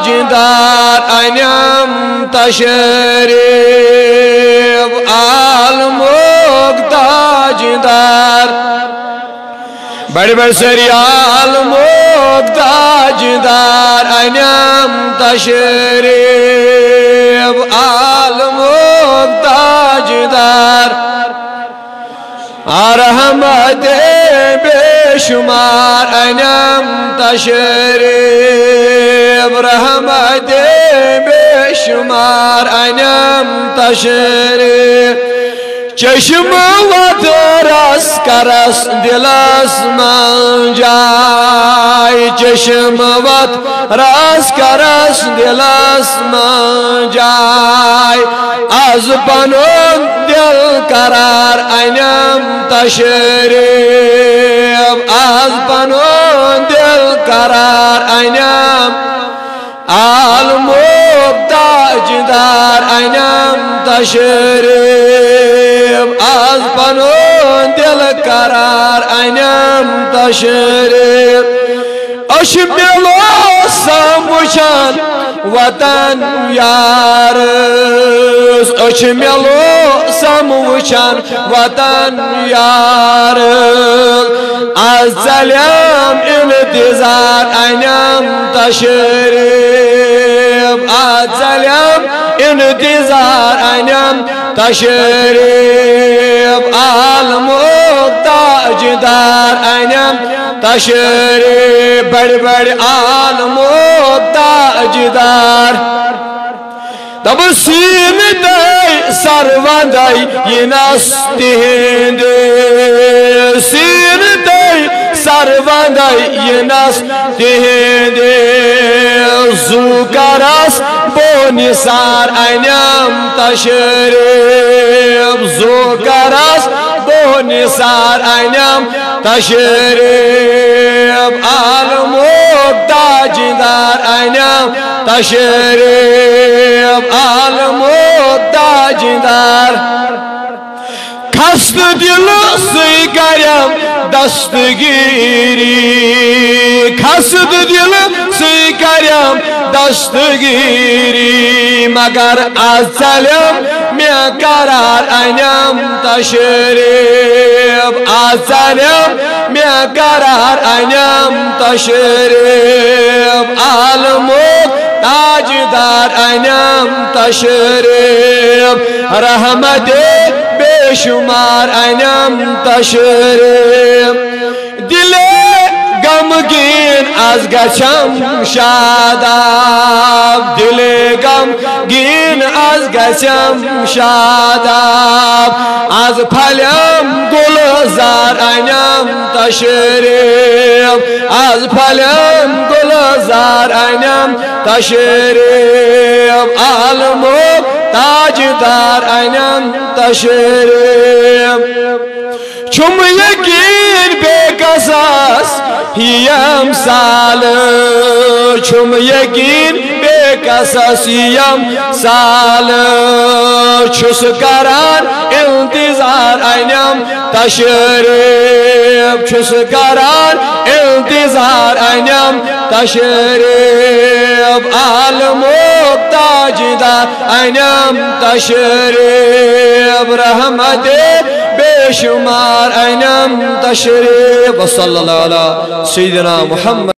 تاجدار انم تشریف عالموک تاجدار بڑی بڑی سری عالموک تاجدار انم تشریف عالموک تاجدار رحمت بے شمار انم تشریف رحمت بے شمار انم تشریف چشم وط رس کرس دلس من جائے چشم وط رس کرس دلس من جائے از پنون دل قرار انم تشریف از پنون دل قرار انم عالموک تاجدار انم تشریف از پنون دل قرار انم تشریف اشملو سموچان وطن یارس اشملو سموچان وطن یارس از سلام انتظار انم تشریف از سلام انتظار انم تشریف عالموک تاجدار انم تشریف بڑی بڑی عالموک تاجدار دب سین دائی سروان دائی یناس تہند سین دائی سروان دائی یناس تہند زو کرس بو نثار انم تشریف زو کرس بو نثار انم تشریف عالموک تاجدار انم تشریف عالموک تاجدار کھست دل سی کرم دستگیری کھست دل سی کرم دستگیری مگر از سلم میں قرار انم تشریف از سلم میں قرار انم تشریف عالموک تاجدار انم تشریف رحمت بے شمار انم تشریف دل غمگین از گچم شاداب دل غمگین از گچم شاداب از پھلم گلزار انم تشریف از پھلم گلزار انم تشریف عالموک تاجدار انم تشریف چم یقین بے قصاص یم سال چم یقین بے قصاص یم سال چھس کران انتظار انم تشریف چھس کران انتظار انم تشریف عالموک تاجدار انم تشریف رحمت بے شمار انم تشریف وصلی اللہ علی سیدنا محمد